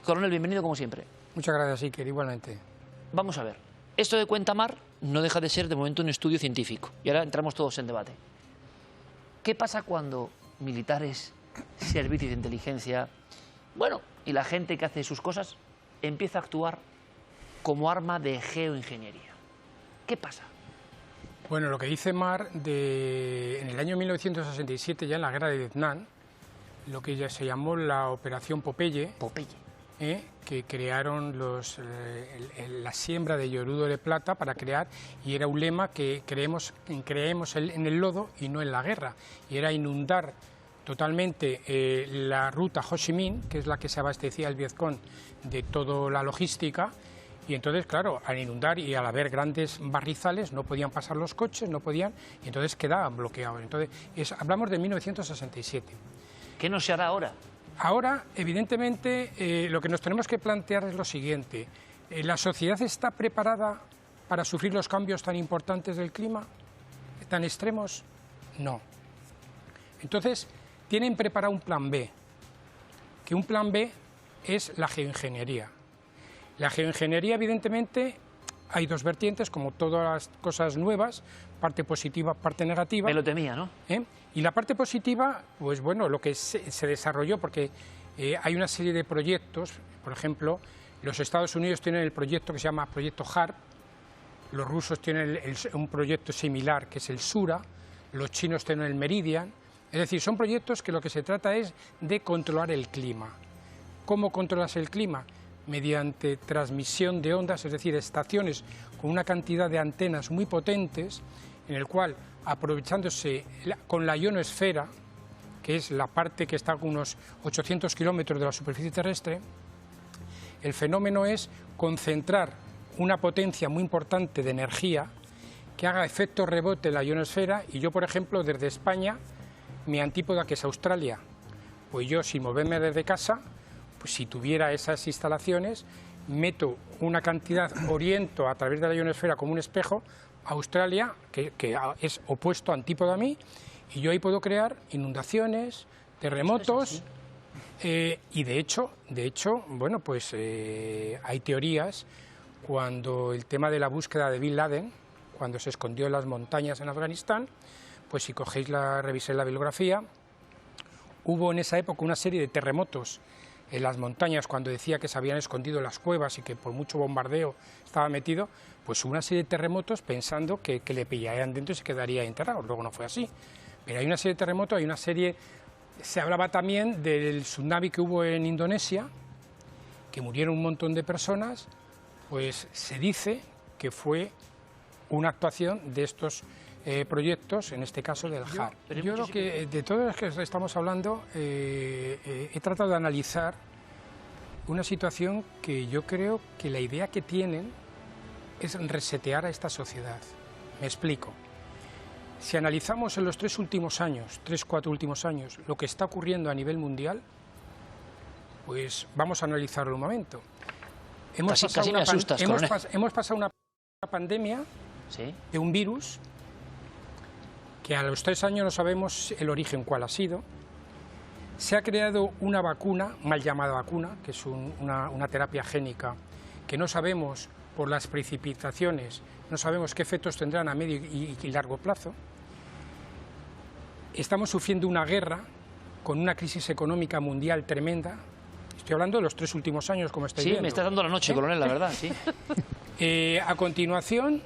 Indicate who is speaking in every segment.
Speaker 1: Coronel, bienvenido como siempre.
Speaker 2: Muchas gracias, Iker, igualmente.
Speaker 1: Vamos a ver, esto de Cuentamar no deja de ser de momento un estudio científico, y ahora entramos todos en debate. ¿Qué pasa cuando militares, servicios de inteligencia, bueno, y la gente que hace sus cosas, empieza a actuar como arma de geoingeniería? ¿Qué pasa?
Speaker 2: Bueno, lo que dice Mar, en el año 1967, ya en la guerra de Vietnam, lo que ya se llamó la Operación Popeye, que crearon la siembra de iorudo de plata para crear, y era un lema que creemos en el lodo y no en la guerra, y era inundar totalmente la ruta Ho Chi Minh, que es la que se abastecía el Vietcong de toda la logística. Y entonces, claro, al inundar y al haber grandes barrizales no podían pasar los coches, no podían, y entonces quedaban bloqueados. Entonces, hablamos de 1967.
Speaker 1: ¿Qué no se hará ahora?
Speaker 2: Ahora, evidentemente, lo que nos tenemos que plantear es lo siguiente. ¿La sociedad está preparada para sufrir los cambios tan importantes del clima, tan extremos? No. Entonces, tienen preparado un plan B, que un plan B es la geoingeniería. La geoingeniería, evidentemente, hay dos vertientes, como todas las cosas nuevas, parte positiva, parte negativa.
Speaker 1: Me lo temía, ¿no?
Speaker 2: Y la parte positiva, pues bueno, lo que se desarrolló, porque hay una serie de proyectos, por ejemplo, los Estados Unidos tienen el proyecto que se llama Proyecto HARP, los rusos tienen un proyecto similar que es el SURA, los chinos tienen el Meridian, es decir, son proyectos que lo que se trata es de controlar el clima. ¿Cómo controlas el clima? Mediante transmisión de ondas, es decir, estaciones con una cantidad de antenas muy potentes, en el cual, aprovechándose con la ionosfera, que es la parte que está a unos 800 kilómetros de la superficie terrestre, el fenómeno es concentrar una potencia muy importante de energía que haga efecto rebote en la ionosfera. Y yo, por ejemplo, desde España, mi antípoda, que es Australia, pues yo, sin moverme desde casa, pues si tuviera esas instalaciones, meto una cantidad, oriento a través de la ionosfera como un espejo a Australia, que es opuesto, antípodo a mí, y yo ahí puedo crear inundaciones, terremotos, y de hecho, bueno, pues hay teorías, cuando el tema de la búsqueda de Bin Laden, cuando se escondió en las montañas en Afganistán, pues si reviséis la bibliografía, hubo en esa época una serie de terremotos en las montañas, cuando decía que se habían escondido en las cuevas y que por mucho bombardeo estaba metido, pues hubo una serie de terremotos pensando que le pillarían dentro y se quedaría enterrado. Luego no fue así. Pero hay una serie de terremotos, hay una serie... Se hablaba también del tsunami que hubo en Indonesia, que murieron un montón de personas, pues se dice que fue una actuación de estos proyectos, en este caso del HARP. Yo creo que de todo lo que estamos hablando he tratado de analizar una situación que yo creo que la idea que tienen es resetear a esta sociedad. Me explico. Si analizamos en los 4 últimos años, lo que está ocurriendo a nivel mundial, pues vamos a analizarlo un momento. Hemos pasado una pandemia de un virus que a los 3 años no sabemos el origen cuál ha sido. Se ha creado una vacuna, mal llamada vacuna, que es una terapia génica, que no sabemos, por las precipitaciones, no sabemos qué efectos tendrán a medio y largo plazo. Estamos sufriendo una guerra con una crisis económica mundial tremenda. Estoy hablando de los 3 últimos años, como estáis viendo.
Speaker 1: Sí, me estás dando la noche, coronel, la verdad, sí.
Speaker 2: A continuación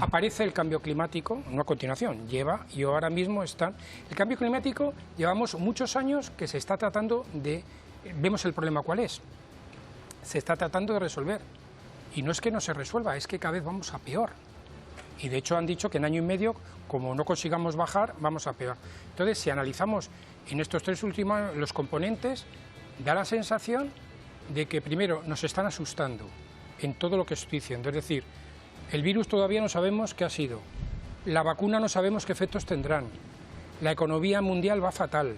Speaker 2: aparece el cambio climático, no a continuación, y ahora mismo están... El cambio climático, llevamos muchos años que se está tratando de... Vemos el problema cuál es. Se está tratando de resolver. Y no es que no se resuelva, es que cada vez vamos a peor. Y de hecho han dicho que en año y medio, como no consigamos bajar, vamos a peor. Entonces, si analizamos en estos 3 últimos años los componentes, da la sensación de que primero nos están asustando en todo lo que estoy diciendo. Es decir, el virus todavía no sabemos qué ha sido, la vacuna no sabemos qué efectos tendrán, la economía mundial va fatal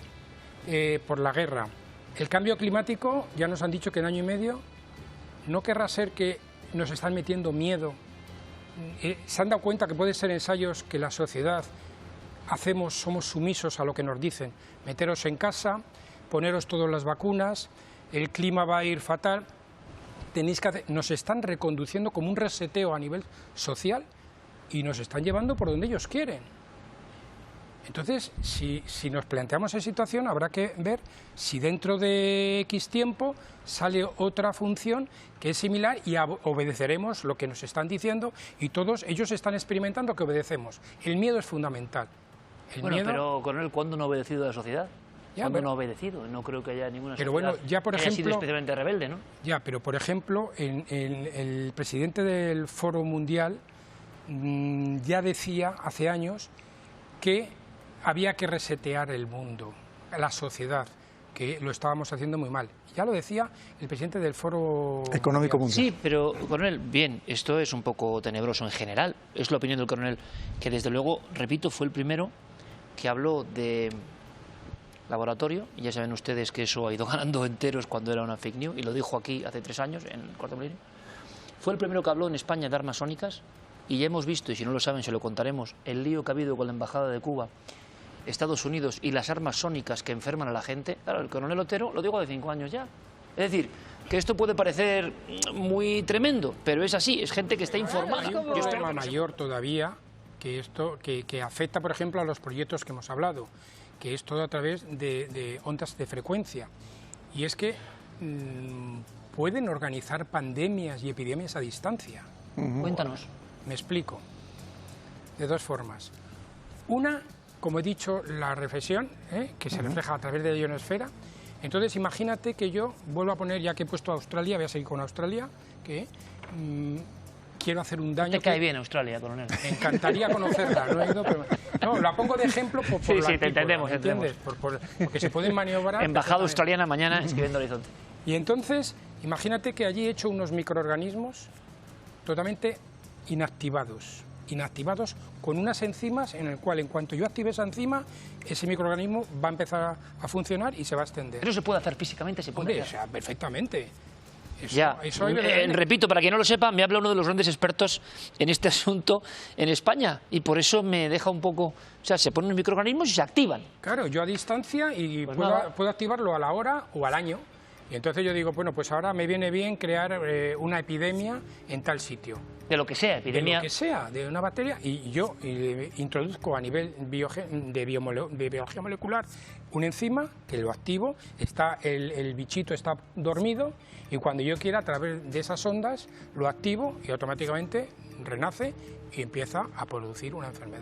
Speaker 2: por la guerra, el cambio climático, ya nos han dicho que en año y medio, no querrá ser que nos están metiendo miedo. Se han dado cuenta que pueden ser ensayos que la sociedad somos sumisos a lo que nos dicen, meteros en casa, poneros todas las vacunas, el clima va a ir fatal, tenéis que hacer... Nos están reconduciendo como un reseteo a nivel social y nos están llevando por donde ellos quieren. Entonces, si nos planteamos esa situación, habrá que ver si dentro de X tiempo sale otra función que es similar y obedeceremos lo que nos están diciendo, y todos ellos están experimentando que obedecemos. El miedo es fundamental.
Speaker 1: Pero, coronel, ¿cuándo no ha obedecido a la sociedad? ¿Cuándo no ha obedecido? No creo que haya ninguna sociedad que haya sido especialmente rebelde, ¿no?
Speaker 2: Ya, pero por ejemplo, el presidente del Foro Mundial ya decía hace años que había que resetear el mundo, la sociedad, que lo estábamos haciendo muy mal. Ya lo decía el presidente del Foro
Speaker 3: Económico Mundial.
Speaker 1: Sí, pero, coronel, bien, esto es un poco tenebroso en general. Es la opinión del coronel, que desde luego, repito, fue el primero que habló de laboratorio, y ya saben ustedes que eso ha ido ganando enteros cuando era una fake news, y lo dijo aquí hace 3 años, en el Cuarto Milenio. Fue el primero que habló en España de armas sónicas, y ya hemos visto, y si no lo saben se lo contaremos, el lío que ha habido con la Embajada de Cuba, Estados Unidos y las armas sónicas que enferman a la gente. Claro, el coronel Otero lo digo de 5 años ya. Es decir, que esto puede parecer muy tremendo, pero es así, es gente que está informada.
Speaker 2: Hay un problema mayor todavía, que esto que afecta, por ejemplo, a los proyectos que hemos hablado, que es todo a través de ondas de frecuencia. Y es que pueden organizar pandemias y epidemias a distancia.
Speaker 1: Cuéntanos.
Speaker 2: Me explico. De 2 formas. Una, como he dicho, la reflexión, que se refleja a través de la ionosfera. Entonces, imagínate que yo vuelvo a poner, ya que he puesto a Australia, voy a seguir con Australia, que quiero hacer un daño.
Speaker 1: ¿Te cae bien Australia, coronel?
Speaker 2: Me encantaría conocerla, no he ido, pero... No, la pongo de ejemplo por
Speaker 1: sí,
Speaker 2: la
Speaker 1: te entendemos,
Speaker 2: ¿entiendes? Porque se pueden maniobrar...
Speaker 1: Embajada australiana mañana escribiendo Horizonte.
Speaker 2: Y entonces, imagínate que allí he hecho unos microorganismos totalmente inactivados con unas enzimas en el cual, en cuanto yo active esa enzima, ese microorganismo va a empezar a funcionar y se va a extender.
Speaker 1: ¿Pero se puede hacer físicamente? ¿Se puede?
Speaker 2: Hombre, o sea, perfectamente.
Speaker 1: Repito, para quien no lo sepa, me habla uno de los grandes expertos en este asunto en España, y por eso me deja un poco... O sea, se ponen los microorganismos y se activan.
Speaker 2: Claro, yo a distancia y
Speaker 1: pues
Speaker 2: puedo activarlo a la hora o al año. Y entonces yo digo, bueno, pues ahora me viene bien crear una epidemia en tal sitio.
Speaker 1: De lo que sea, epidemia.
Speaker 2: De lo que sea, de una bacteria, y yo introduzco a nivel de biología molecular un enzima que lo activo, el bichito está dormido, y cuando yo quiera, a través de esas ondas, lo activo y automáticamente renace y empieza a producir una enfermedad.